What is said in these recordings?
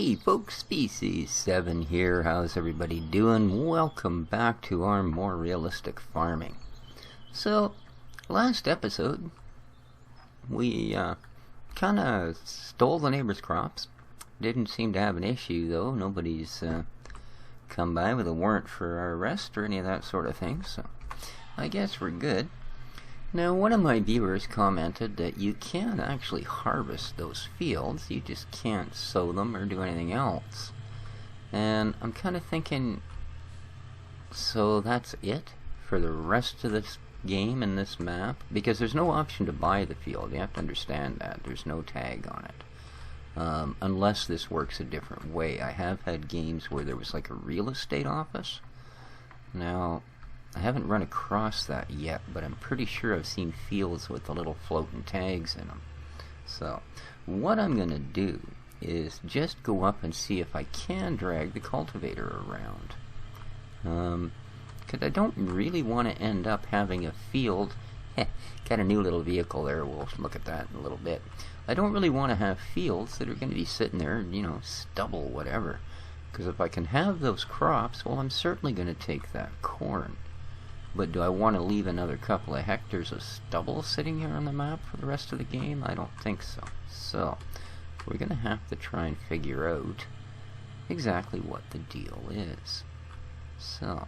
Hey folks, Species 7 here. How's everybody doing? Welcome back to our more realistic farming. So, last episode, we kind of stole the neighbor's crops. Didn't seem to have an issue though. Nobody's come by with a warrant for our arrest or any of that sort of thing, so I guess we're good. Now, one of my viewers commented that you can actually harvest those fields, you just can't sow them or do anything else. And I'm kind of thinking, so that's it for the rest of this game and this map? Because there's no option to buy the field, you have to understand that. There's no tag on it. Unless this works a different way. I have had games where there was like a real estate office. Now, I haven't run across that yet, but I'm pretty sure I've seen fields with the little floating tags in them. So, what I'm going to do is just go up and see if I can drag the cultivator around. Because I don't really want to end up having a field. Got a new little vehicle there, we'll look at that in a little bit. I don't really want to have fields that are going to be sitting there, you know, stubble, whatever. Because if I can have those crops, well, I'm certainly going to take that corn. But do I want to leave another couple of hectares of stubble sitting here on the map for the rest of the game? I don't think so. So, we're going to have to try and figure out exactly what the deal is. So,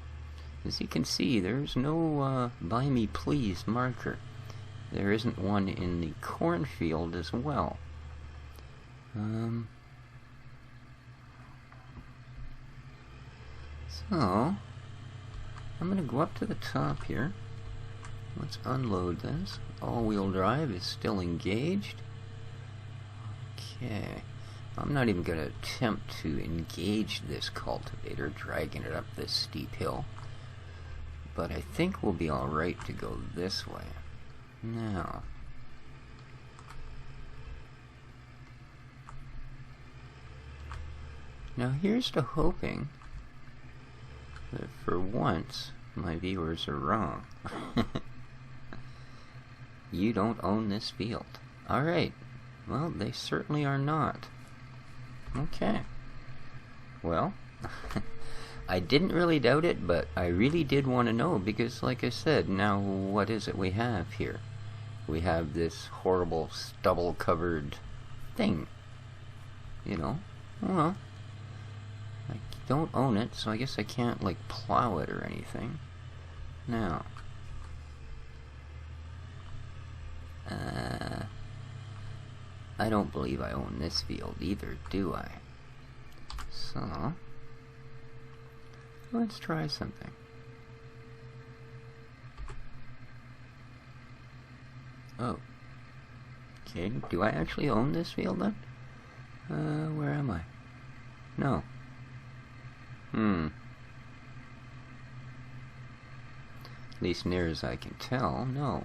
as you can see, there's no buy me please marker. There isn't one in the cornfield as well. So, I'm going to go up to the top here. Let's unload this. All-wheel drive is still engaged. Okay. I'm not even going to attempt to engage this cultivator, dragging it up this steep hill. But I think we'll be alright to go this way. Now, here's to hoping that for once my viewers are wrong. You don't own this field. Alright. Well, they certainly are not. Okay. Well, I didn't really doubt it, but I really did want to know, because like I said, now what is it we have here? We have this horrible stubble-covered thing. You know? Well, I don't own it, so I guess I can't, like, plow it or anything. Now, I don't believe I own this field either, do I? So, let's try something. Oh. Okay, do I actually own this field then? Where am I? No. At least near as I can tell, no.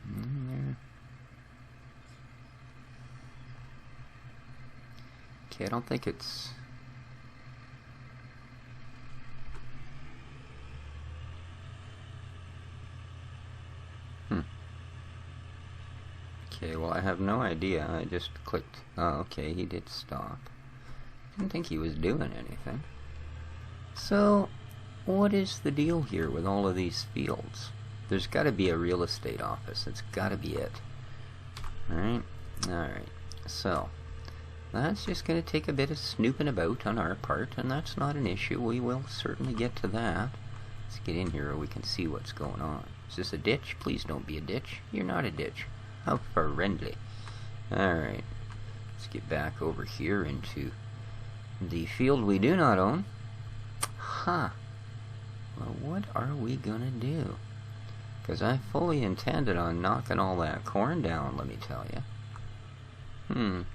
There. Okay, I don't think it's... Okay, well, I have no idea. I just clicked. Oh, okay, he did stop. Didn't think he was doing anything. So, what is the deal here with all of these fields? There's got to be a real estate office. It's got to be it. Alright? Alright. So, that's just going to take a bit of snooping about on our part, and that's not an issue. We will certainly get to that. Let's get in here where we can see what's going on. Is this a ditch? Please don't be a ditch. You're not a ditch. How friendly. Alright. Let's get back over here into the field we do not own. Huh. Well, what are we gonna do? Because I fully intended on knocking all that corn down, let me tell you.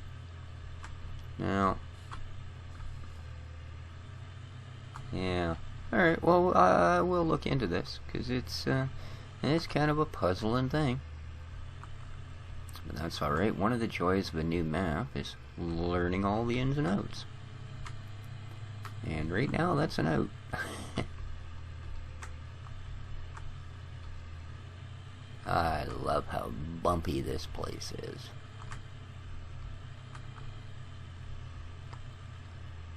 Now. Yeah. Alright, well, we'll look into this, because it's kind of a puzzling thing. But that's alright. One of the joys of a new map is learning all the ins and outs. And right now, that's an out. I love how bumpy this place is.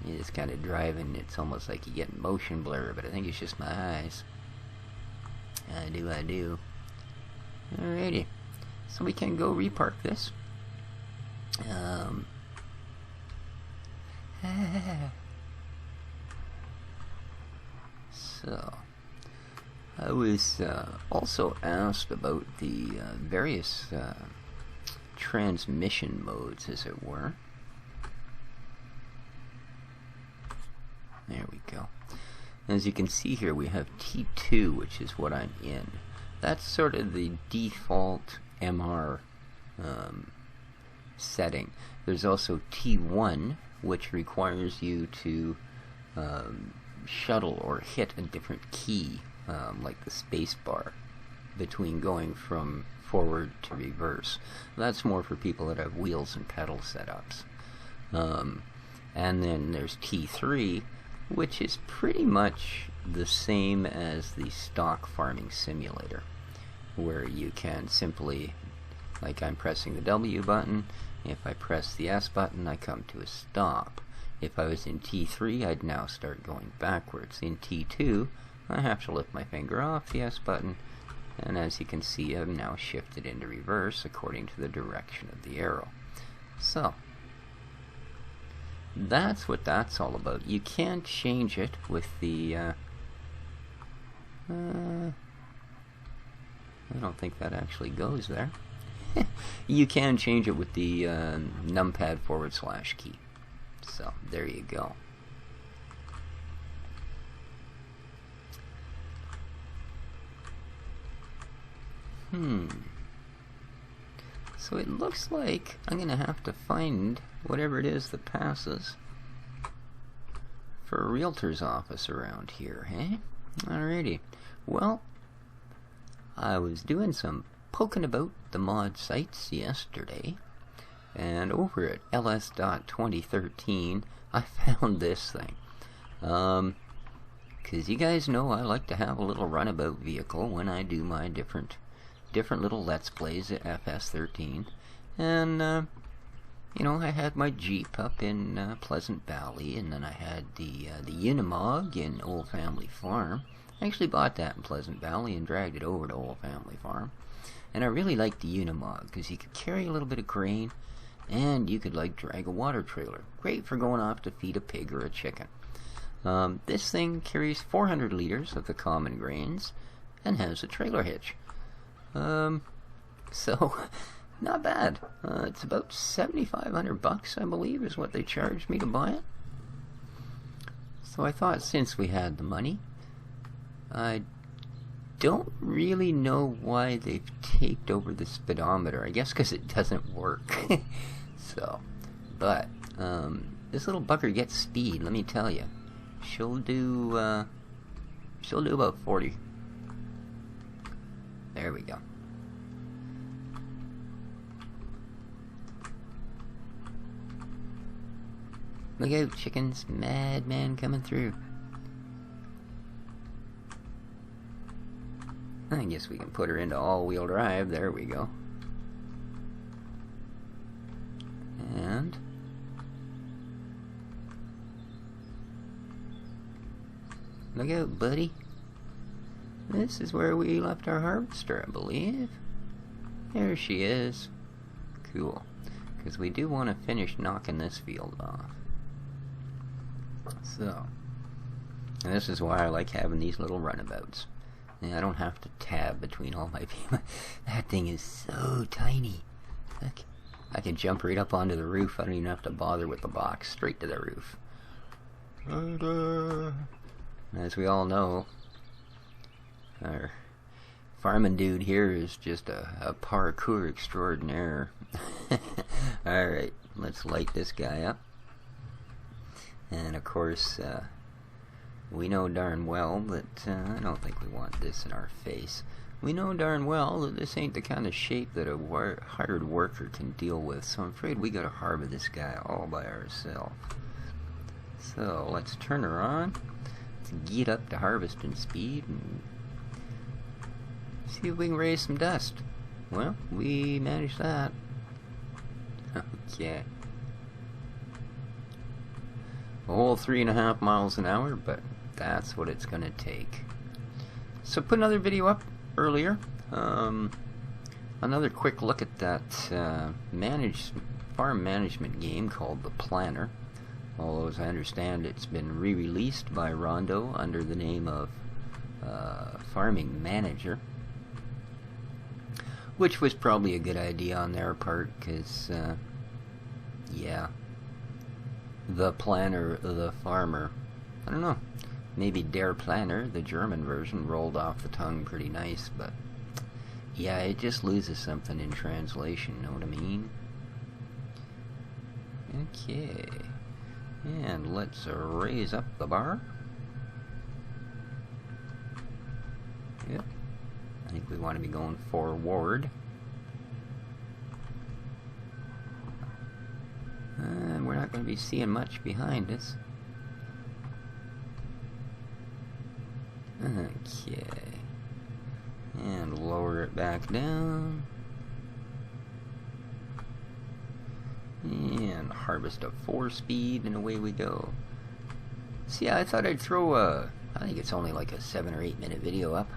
You just kind of driving, it's almost like you get motion blur, but I think it's just my eyes. I do. Alrighty. So we can go repark this. So, I was also asked about the various transmission modes, as it were. There we go. As you can see here, we have T2, which is what I'm in. That's sort of the default MR setting. There's also T1, which requires you to shuttle or hit a different key, like the space bar, between going from forward to reverse. That's more for people that have wheels and pedal setups. And then there's T3, which is pretty much the same as the stock farming simulator, where you can simply, like I'm pressing the W button, if I press the S button I come to a stop. If I was in T3 I'd now start going backwards. In T2 I have to lift my finger off the S button, and as you can see I've now shifted into reverse according to the direction of the arrow. So that's what that's all about. You can't change it with the I don't think that actually goes there. You can change it with the numpad / key. So there you go. So it looks like I'm gonna have to find whatever it is that passes for a realtor's office around here, eh? Alrighty. Well, I was doing some poking about the mod sites yesterday, and over at ls.2013 I found this thing. Cause you guys know I like to have a little runabout vehicle when I do my different little Let's Plays at FS13, and you know, I had my Jeep up in Pleasant Valley, and then I had the Unimog in Old Family Farm. I actually bought that in Pleasant Valley and dragged it over to Old Family Farm, and I really liked the Unimog because you could carry a little bit of grain, and you could like drag a water trailer. Great for going off to feed a pig or a chicken. This thing carries 400 liters of the common grains and has a trailer hitch. So not bad. It's about $7,500, I believe, is what they charged me to buy it. So I thought, since we had the money, I don't really know why they've taped over the speedometer. I guess because it doesn't work. So, but this little bugger gets speed. Let me tell you, she'll do about 40. There we go. Look out, chickens. Madman coming through. I guess we can put her into all-wheel drive. There we go. And look out, buddy. This is where we left our harvester, I believe. There she is. Cool. Because we do want to finish knocking this field off. So, and this is why I like having these little runabouts. And I don't have to tab between all my people. That thing is so tiny. Look, I can jump right up onto the roof. I don't even have to bother with the box. Straight to the roof. As we all know, our farming dude here is just a parkour extraordinaire. Alright, let's light this guy up. And of course, we know darn well that, I don't think we want this in our face. We know darn well that this ain't the kind of shape that a hired worker can deal with, so I'm afraid we gotta harvest this guy all by ourselves. So, let's turn her on. Let's get up to harvesting speed and See if we can raise some dust. Well, we managed that. Okay. A whole 3.5 miles an hour, but that's what it's gonna take. So put another video up earlier. Another quick look at that farm management game called The Planner. Although, as I understand, it's been re-released by Rondo under the name of Farming Manager, which was probably a good idea on their part, because, yeah, The Planner, the farmer, I don't know, maybe Der Planner, the German version, rolled off the tongue pretty nice, but yeah, it just loses something in translation, know what I mean? Okay, and let's raise up the bar. Yep, I think we want to be going forward. And we're not going to be seeing much behind us. Okay. And lower it back down. And harvest a 4-speed, and away we go. So yeah, I thought I'd throw I think it's only like a 7 or 8 minute video up,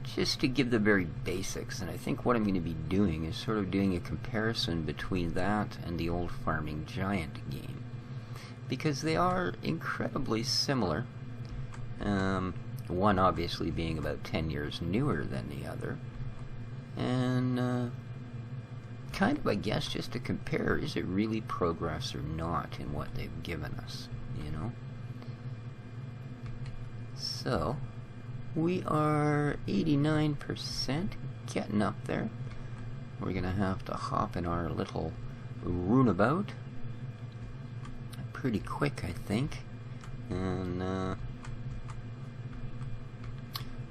just to give the very basics. And I think what I'm going to be doing is sort of doing a comparison between that and the old Farming Giant game, because they are incredibly similar. One obviously being about 10 years newer than the other, and kind of, I guess, just to compare, is it really progress or not in what they've given us, you know? So, we are 89%, getting up there. We're going to have to hop in our little runabout pretty quick, I think, and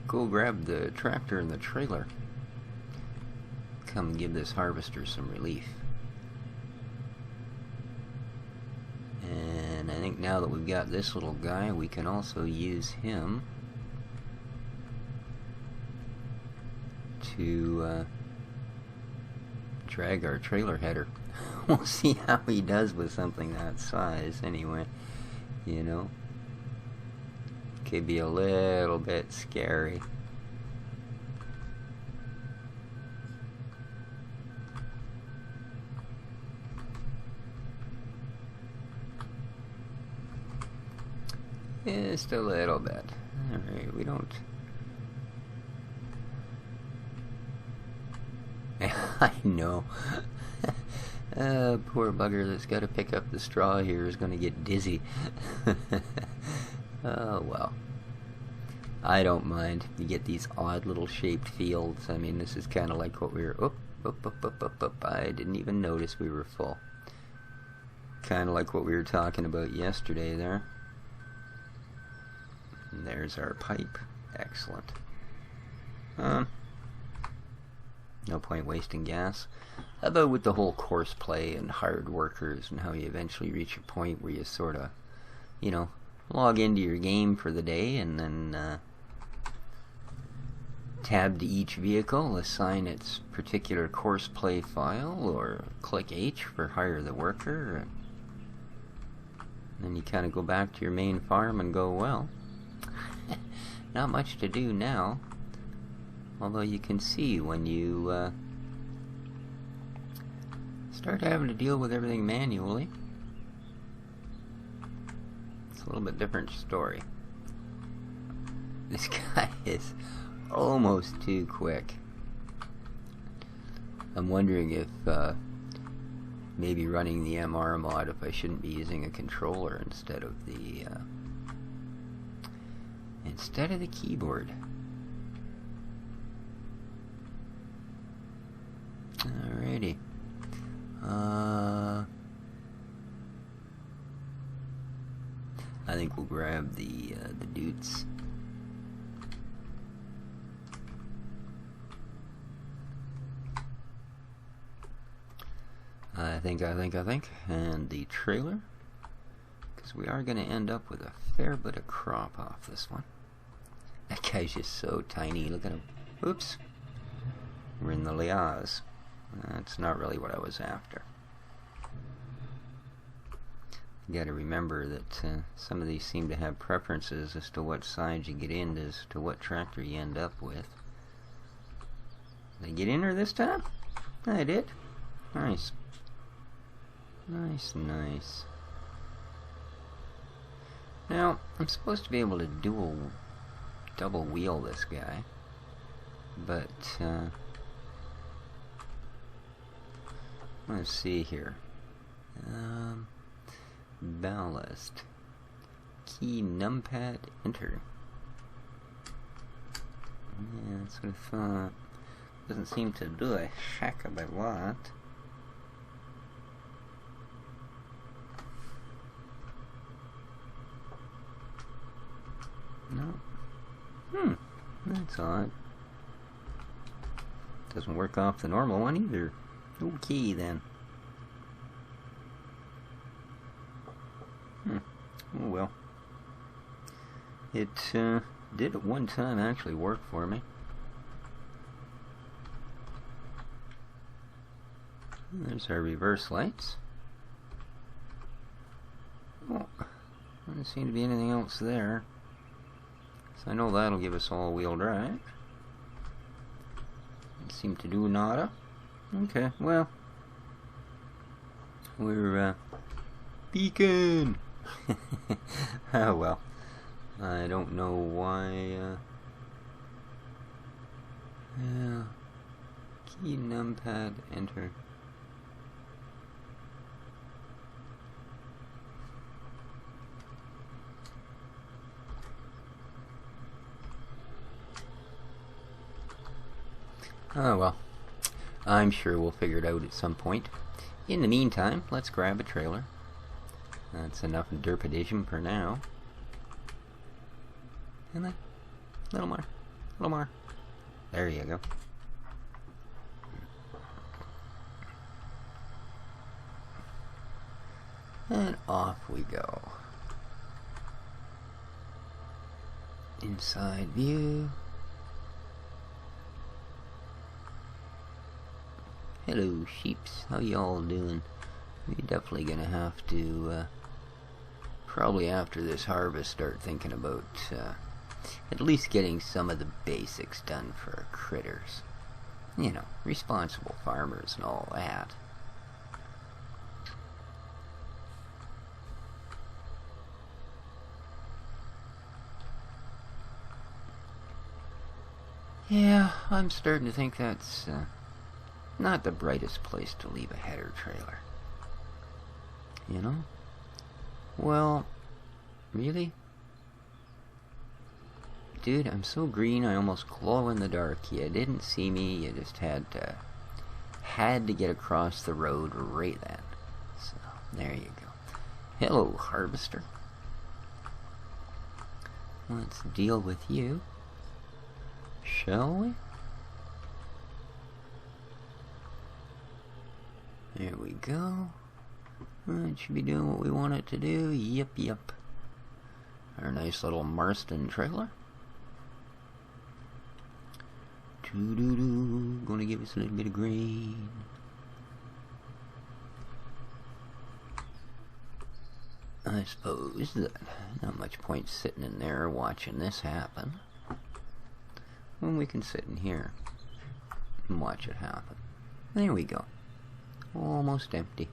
go grab the tractor and the trailer. Come give this harvester some relief. And I think now that we've got this little guy, we can also use him to drag our trailer header. We'll see how he does with something that size anyway, you know. Could be a little bit scary. Just a little bit. Alright, we don't... I know. Poor bugger that's got to pick up the straw here is going to get dizzy. Oh, well. I don't mind. You get these odd little shaped fields. I mean, this is kind of like what we were... I didn't even notice we were full. Kind of like what we were talking about yesterday there. And there's our pipe. Excellent. No point wasting gas. How about with the whole course play and hired workers, and how you eventually reach a point where you sort of, you know, log into your game for the day, and then tab to each vehicle, assign its particular course play file, or click H for hire the worker, and then you kind of go back to your main farm and go, well, not much to do now. Although you can see when you start having to deal with everything manually, it's a little bit different story. This guy is almost too quick. I'm wondering if maybe running the MR mod, if I shouldn't be using a controller instead of the keyboard. Alrighty. I think we'll grab the dudes. I think, and the trailer, because we are going to end up with a fair bit of crop off this one. That guy's just so tiny. Look at him. Oops. we're in the Liaz. That's not really what I was after. You gotta remember that some of these seem to have preferences as to what side you get in, as to what tractor you end up with. Did I get in her this time? I did. Nice. Nice, nice. Now, I'm supposed to be able to double wheel this guy, but let's see here. Ballast. Key numpad enter. Yeah, that's what I thought. Doesn't seem to do a heck of a lot. No. That's odd. Doesn't work off the normal one either. Okay then. Oh well. It did at one time actually work for me. There's our reverse lights. Oh, doesn't seem to be anything else there. So I know that'll give us all-wheel drive. Doesn't seem to do nada. Okay, well, we're beacon. Oh well. I don't know why. Yeah. Key numpad enter. Oh well, I'm sure we'll figure it out at some point. In the meantime, let's grab a trailer. That's enough derpidism for now. And then, a little more. There you go. And off we go. Inside view. Hello sheeps, how y'all doing? We're definitely gonna have to, probably after this harvest, start thinking about, at least getting some of the basics done for our critters. You know, responsible farmers and all that. Yeah, I'm starting to think that's, not the brightest place to leave a header trailer. You know? Well, really? Dude, I'm so green I almost glow in the dark. You didn't see me, you just had to get across the road right then. So, there you go. Hello, harvester. Let's deal with you. Shall we? There we go. It should be doing what we want it to do. Yep. Our nice little Marston trailer. Doo-doo-doo. Gonna give us a little bit of grain. I suppose that not much point sitting in there watching this happen, when we can sit in here and watch it happen. There we go. Almost empty.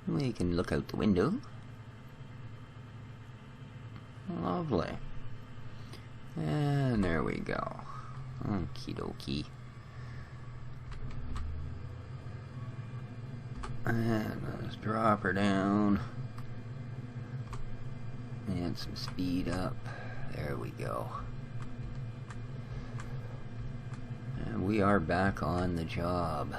We can look out the window. Lovely. And there we go. Okie dokie. And let's drop her down. And some speed up. There we go. And we are back on the job.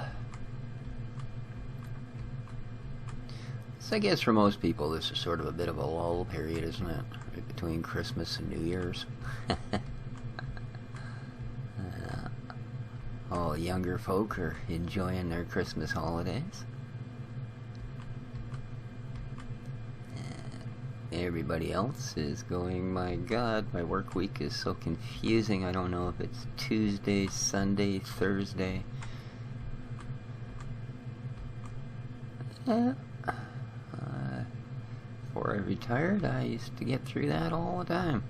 So I guess for most people this is sort of a bit of a lull period, isn't it? Right between Christmas and New Year's. All younger folk are enjoying their Christmas holidays. Everybody else is going, my God, my work week is so confusing. I don't know if it's Tuesday, Sunday, Thursday. Before I retired, I used to get through that all the time.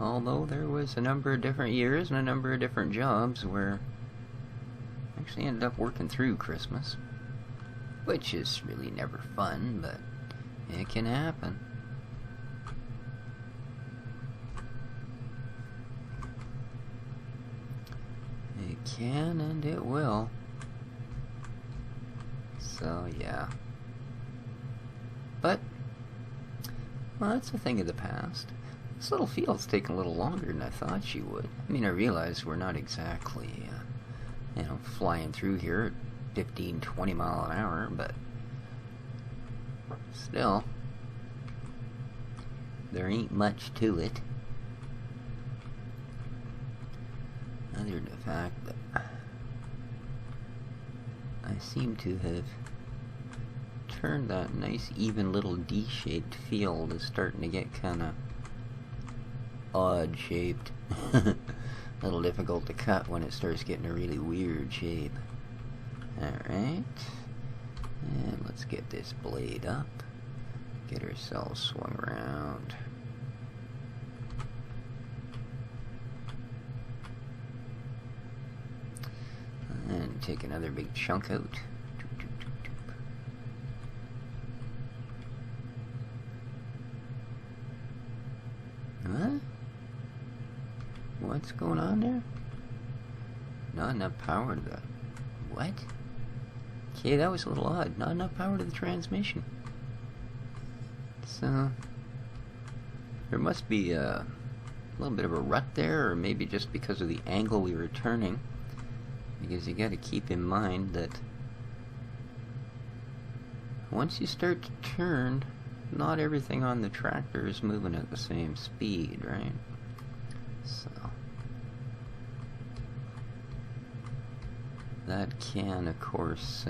Although there was a number of different years and a number of different jobs where I actually ended up working through Christmas, which is really never fun, but it can happen. It can and it will. So, yeah. But, well, that's a thing of the past. This little field's taking a little longer than I thought she would. I mean, I realize we're not exactly, flying through here at 15, 20 mile an hour, but still, there ain't much to it. Other than the fact that I seem to have turned that nice, even little D-shaped field is starting to get kind of odd-shaped. A little difficult to cut when it starts getting a really weird shape. Alright. And let's get this blade up. Get ourselves swung around. And take another big chunk out. What? What's going on there? Not enough power to the... What? Okay, that was a little odd. Not enough power to the transmission. So... there must be a little bit of a rut there, or maybe just because of the angle we were turning. Because you gotta keep in mind that once you start to turn, not everything on the tractor is moving at the same speed, right? So that can, of course,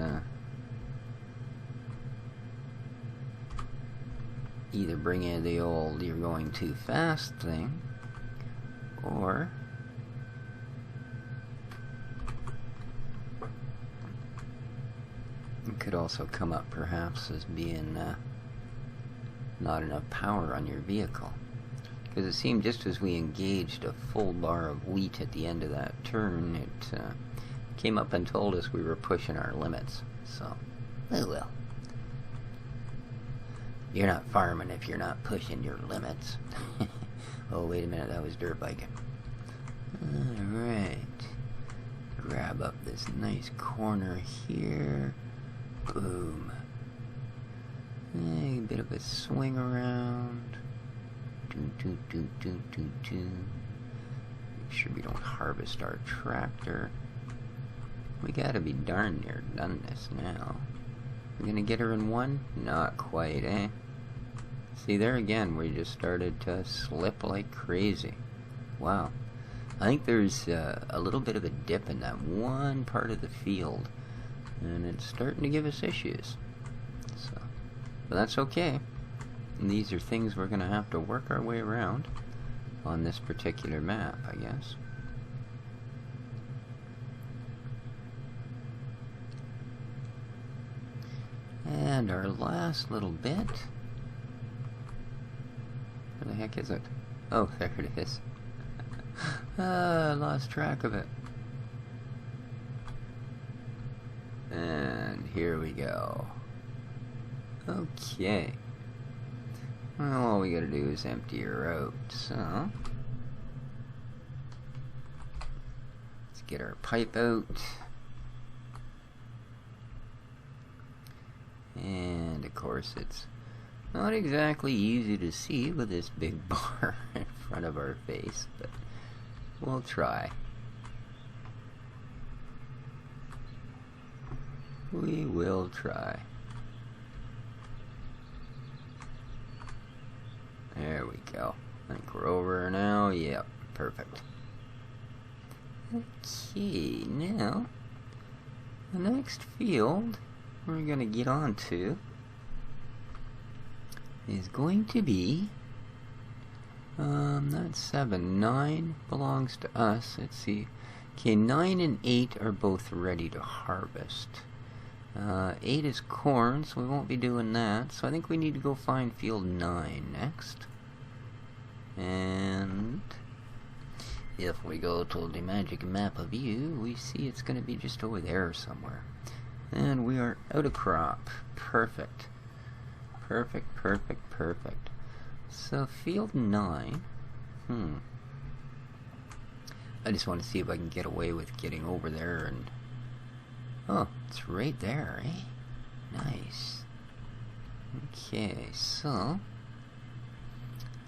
either bring in the old "you're going too fast" thing, or it could also come up perhaps as being not enough power on your vehicle. Because it seemed just as we engaged a full bar of wheat at the end of that turn, it came up and told us we were pushing our limits. So, oh well. You're not farming if you're not pushing your limits. Oh, wait a minute, that was dirt biking. Alright. Grab up this nice corner here. Boom. A bit of a swing around. Make sure we don't harvest our tractor. We gotta be darn near done this now. We're gonna get her in one? Not quite, eh? See, there again, we just started to slip like crazy. Wow. I think there's a little bit of a dip in that one part of the field, and it's starting to give us issues. So, but that's okay. And these are things we're gonna have to work our way around on this particular map, I guess. And our last little bit. Where the heck is it? Oh, there it is. I lost track of it. And here we go. Okay. Well, all we gotta do is empty her out, so... let's get our pipe out. And, of course, it's not exactly easy to see with this big bar in front of our face, but we'll try. We will try. There we go. I think we're over now. Yep, perfect. Okay, now the next field we're gonna get onto is going to be, that's 7. 9 belongs to us. Let's see. Okay, 9 and 8 are both ready to harvest. 8 is corn, so we won't be doing that. So I think we need to go find field 9 next. And if we go to the magic map of view, we see it's going to be just over there somewhere. And we are out of crop. Perfect. Perfect, perfect, perfect. So field 9. I just want to see if I can get away with getting over there and... Oh, it's right there, eh? Nice. Okay, so...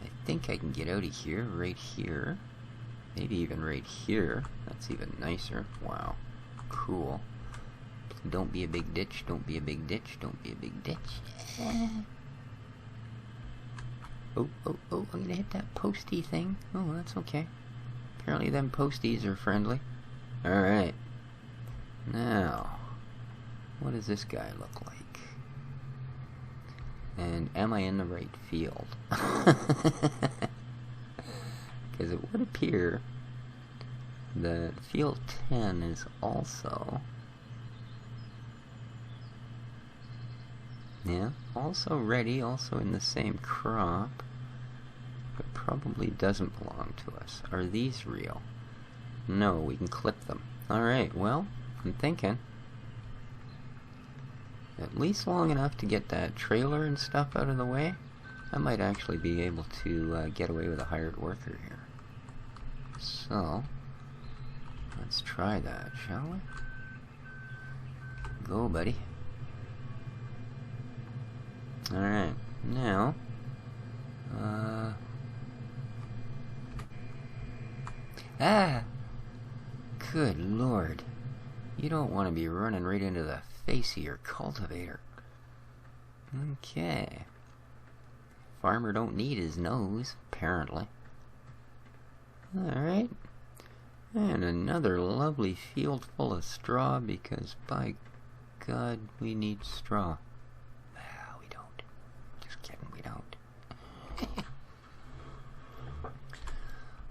I think I can get out of here, right here. Maybe even right here. That's even nicer. Wow. Cool. Don't be a big ditch, don't be a big ditch, don't be a big ditch. Oh, I'm gonna hit that postie thing. Oh, that's okay. Apparently them posties are friendly. Alright. Now, what does this guy look like? And am I in the right field? Because it would appear that field 10 is also... Yeah, also ready, also in the same crop, but probably doesn't belong to us. Are these real? No, we can clip them. Alright, well, I'm thinking at least long enough to get that trailer and stuff out of the way. I might actually be able to get away with a hired worker here. So, let's try that, shall we? Go, buddy. Alright, now, good lord. You don't want to be running right into the face of your cultivator. Okay. Farmer don't need his nose, apparently. Alright. And another lovely field full of straw, because by God, we need straw.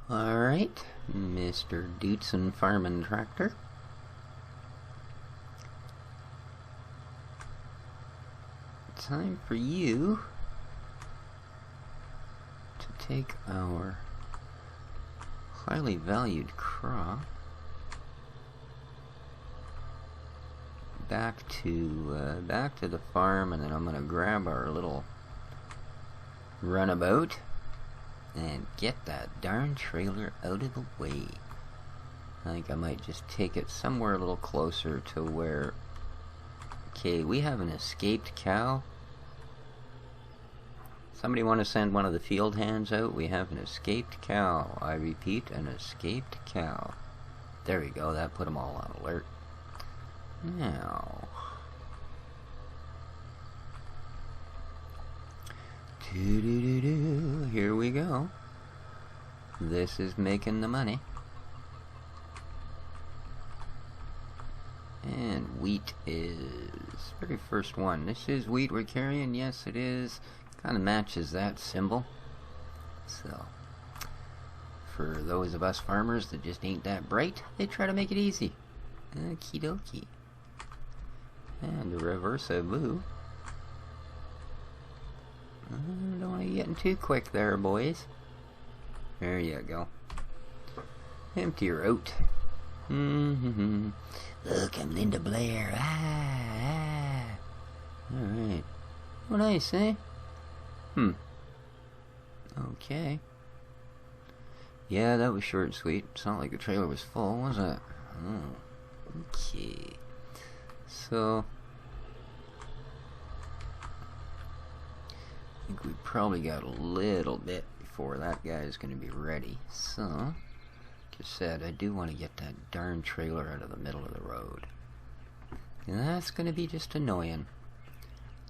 Alright, Mr. Dootson Farmin' Tractor. Time for you to take our highly valued crop back to the farm, and then I'm gonna grab our little runabout and get that darn trailer out of the way. I think I might just take it somewhere a little closer to where... Okay, we have an escaped cow. Somebody want to send one of the field hands out? We have an escaped cow. I repeat, an escaped cow. There we go, that put them all on alert. Now... Here we go. This is making the money. And wheat is very first one. This is wheat we're carrying. Yes, it is. Kind of matches that symbol. So, for those of us farmers that just ain't that bright, they try to make it easy. Okie dokie. And the reverse of boo. Don't want to be getting too quick there, boys. There you go. Empty her out. Look, I'm Linda Blair. Alright. Oh, nice, eh? Okay. Yeah, that was short and sweet. It's not like the trailer was full, was it? Oh. Okay. So... I think we probably got a little bit before that guy is going to be ready. So, like I said, I do want to get that darn trailer out of the middle of the road. And that's going to be just annoying.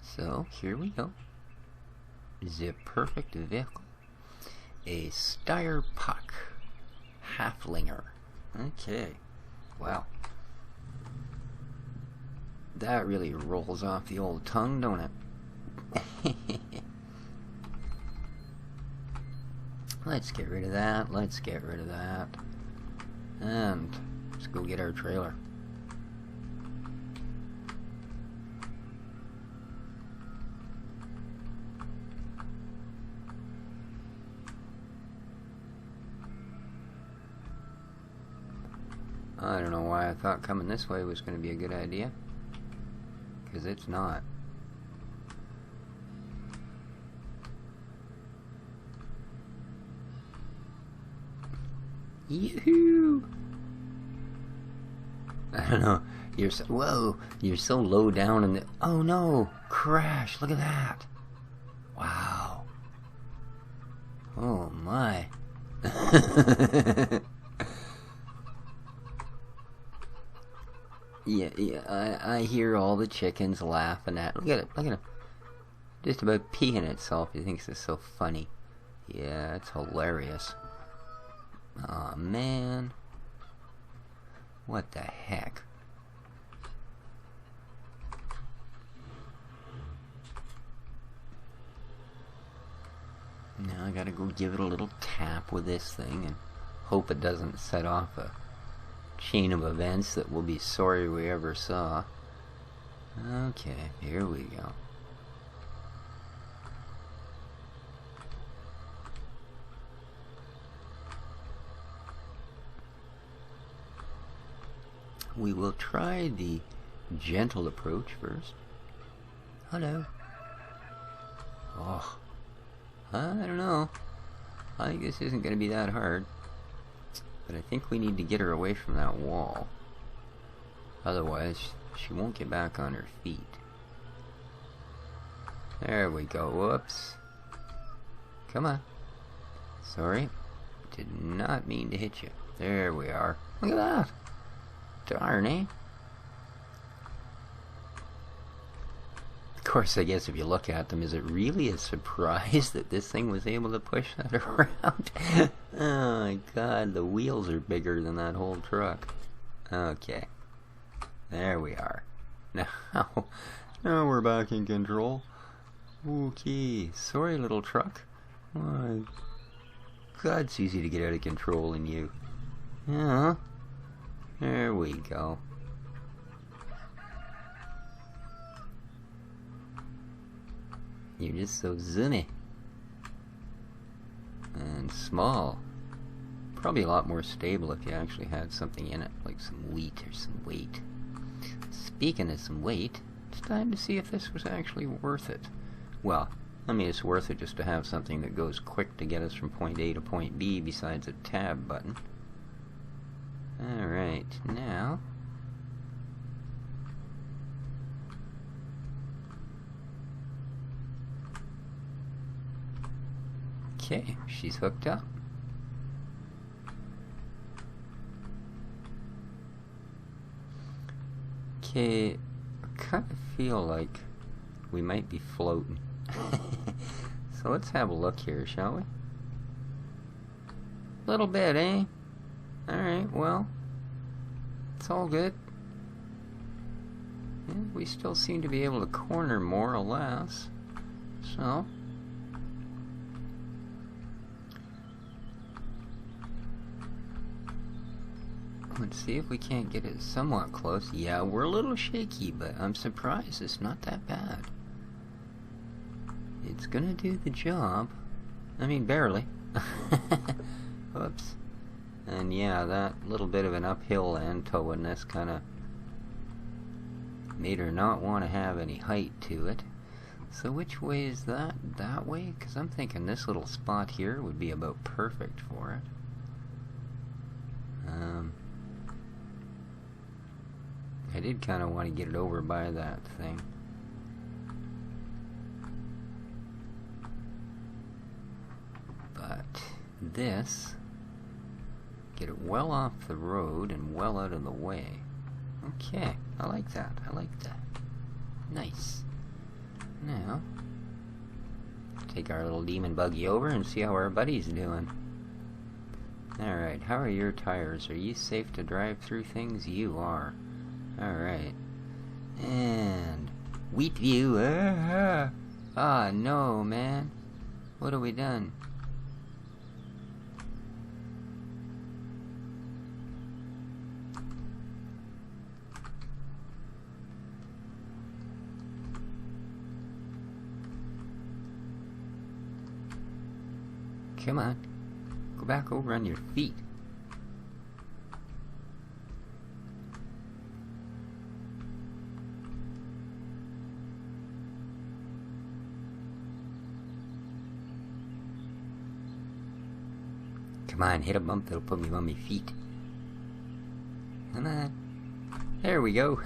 So, here we go. The perfect vehicle. A Steyr Puck Halflinger. Okay. Wow. That really rolls off the old tongue, don't it? Let's get rid of that. Let's get rid of that. And let's go get our trailer. I don't know why I thought coming this way was going to be a good idea. Because it's not. Yoo-hoo! I don't know. You're so, whoa! You're so low down in the... Oh no! Crash! Look at that! Wow! Oh my! Yeah, I hear all the chickens laughing at... Look at it, look at it. Just about peeing itself. He thinks it's so funny. Yeah, it's hilarious. Aw, man. What the heck? Now I gotta go give it a little tap with this thing and hope it doesn't set off a chain of events that we'll be sorry we ever saw. Okay, here we go. We will try the gentle approach first. Hello. Oh, I don't know. I think this isn't going to be that hard. But I think we need to get her away from that wall. Otherwise, she won't get back on her feet. There we go. Whoops. Come on. Sorry. Did not mean to hit you. There we are. Look at that. Darn, eh? Of course, I guess if you look at them, is it really a surprise that this thing was able to push that around? Oh my god, the wheels are bigger than that whole truck. Okay. There we are. Now we're back in control. Okay. Sorry, little truck. Oh, god, it's easy to get out of control in you. Yeah. There we go. You're just so zoomy. And small. Probably a lot more stable if you actually had something in it, like some wheat or some weight. Speaking of some weight, it's time to see if this was actually worth it. Well, I mean, it's worth it just to have something that goes quick to get us from point A to point B besides a tab button. Alright, now... Okay, she's hooked up. Okay, I kind of feel like we might be floating. So let's have a look here, shall we? Little bit, eh? Alright, well, it's all good. Yeah, we still seem to be able to corner more or less. So, let's see if we can't get it somewhat close. Yeah, we're a little shaky, but I'm surprised it's not that bad. It's gonna do the job. I mean, barely. Oops. And yeah, that little bit of an uphill and towiness kind of made her not want to have any height to it. So which way is that? That way? Because I'm thinking this little spot here would be about perfect for it. I did kind of want to get it over by that thing. But this... get it well off the road and well out of the way. Okay, I like that. I like that. Nice. Now, take our little demon buggy over and see how our buddy's doing. Alright, how are your tires? Are you safe to drive through things? You are. Alright. And wheat view. Ah, no, man. What have we done? Come on. Go back over on your feet. Come on, hit a bump that'll put me on my feet. Come on. There we go.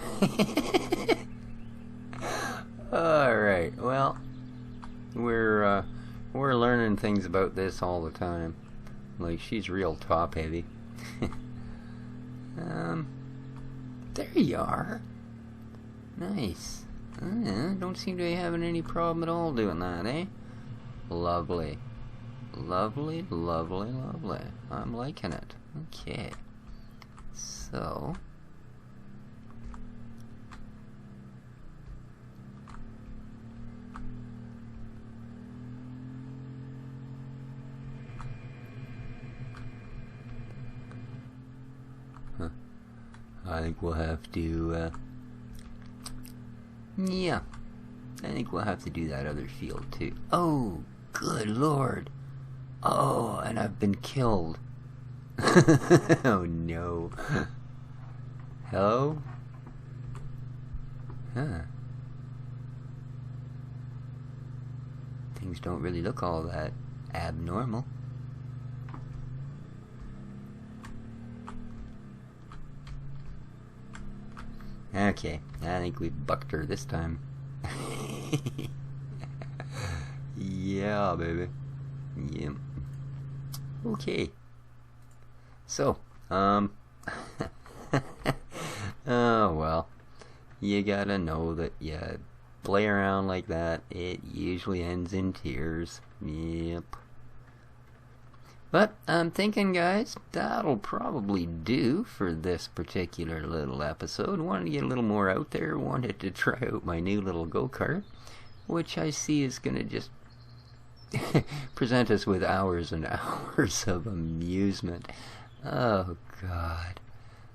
Alright, well, we're learning things about this all the time. Like, she's real top heavy. There you are. Nice. Don't seem to be having any problem at all doing that, eh? Lovely. Lovely, lovely, lovely. I'm liking it. Okay. So... I think we'll have to, yeah. I think we'll have to do that other field, too. Oh, good lord. Oh, and I've been killed. Oh, no. Hello? Huh. Things don't really look all that abnormal. Okay, I think we bucked her this time. Yeah, baby. Yep. Okay. So, oh well. You gotta know that you play around like that, it usually ends in tears. Yep. But I'm thinking, guys, that'll probably do for this particular little episode. Wanted to get a little more out there. Wanted to try out my new little go-kart, which I see is going to just present us with hours and hours of amusement. Oh, God.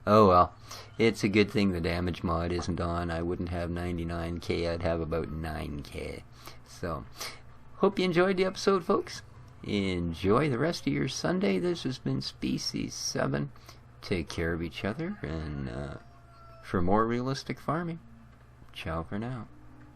Oh, well. It's a good thing the damage mod isn't on. I wouldn't have 99k. I'd have about 9k. So, hope you enjoyed the episode, folks. Enjoy the rest of your Sunday. This has been Species 7. Take care of each other, and for more realistic farming, ciao for now.